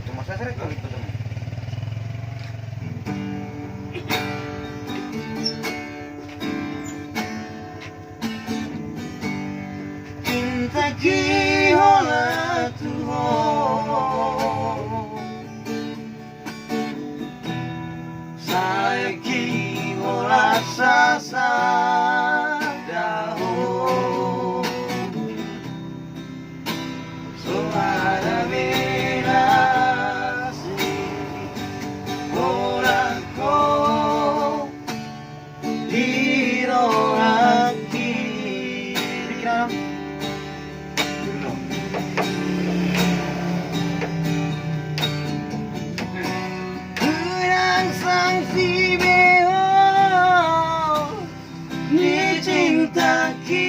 Cuma saya sering kali itu semua. Cinta ki hola tu ho, saiki hola sasa daho. So ada binasi hola ko diro aki. Pikiran Kurang sang si beho ni cinta ki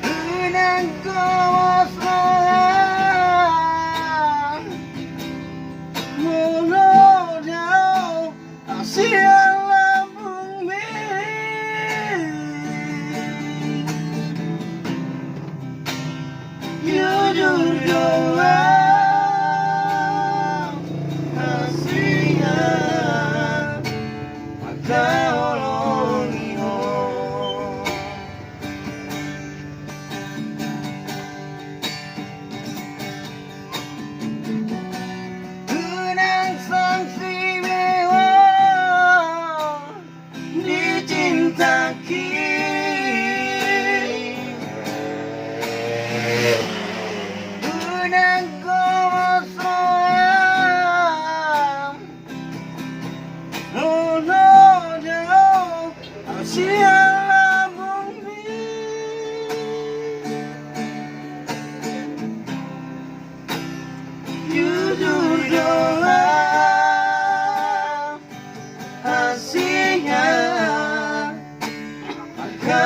Kurang kosongan Menodau siang lambung jujur doang kasihan maka olongi ho. Kunang sang si beho dicinta ki Kunang kosongan menodau siang lambung jujur doang hasilnya maka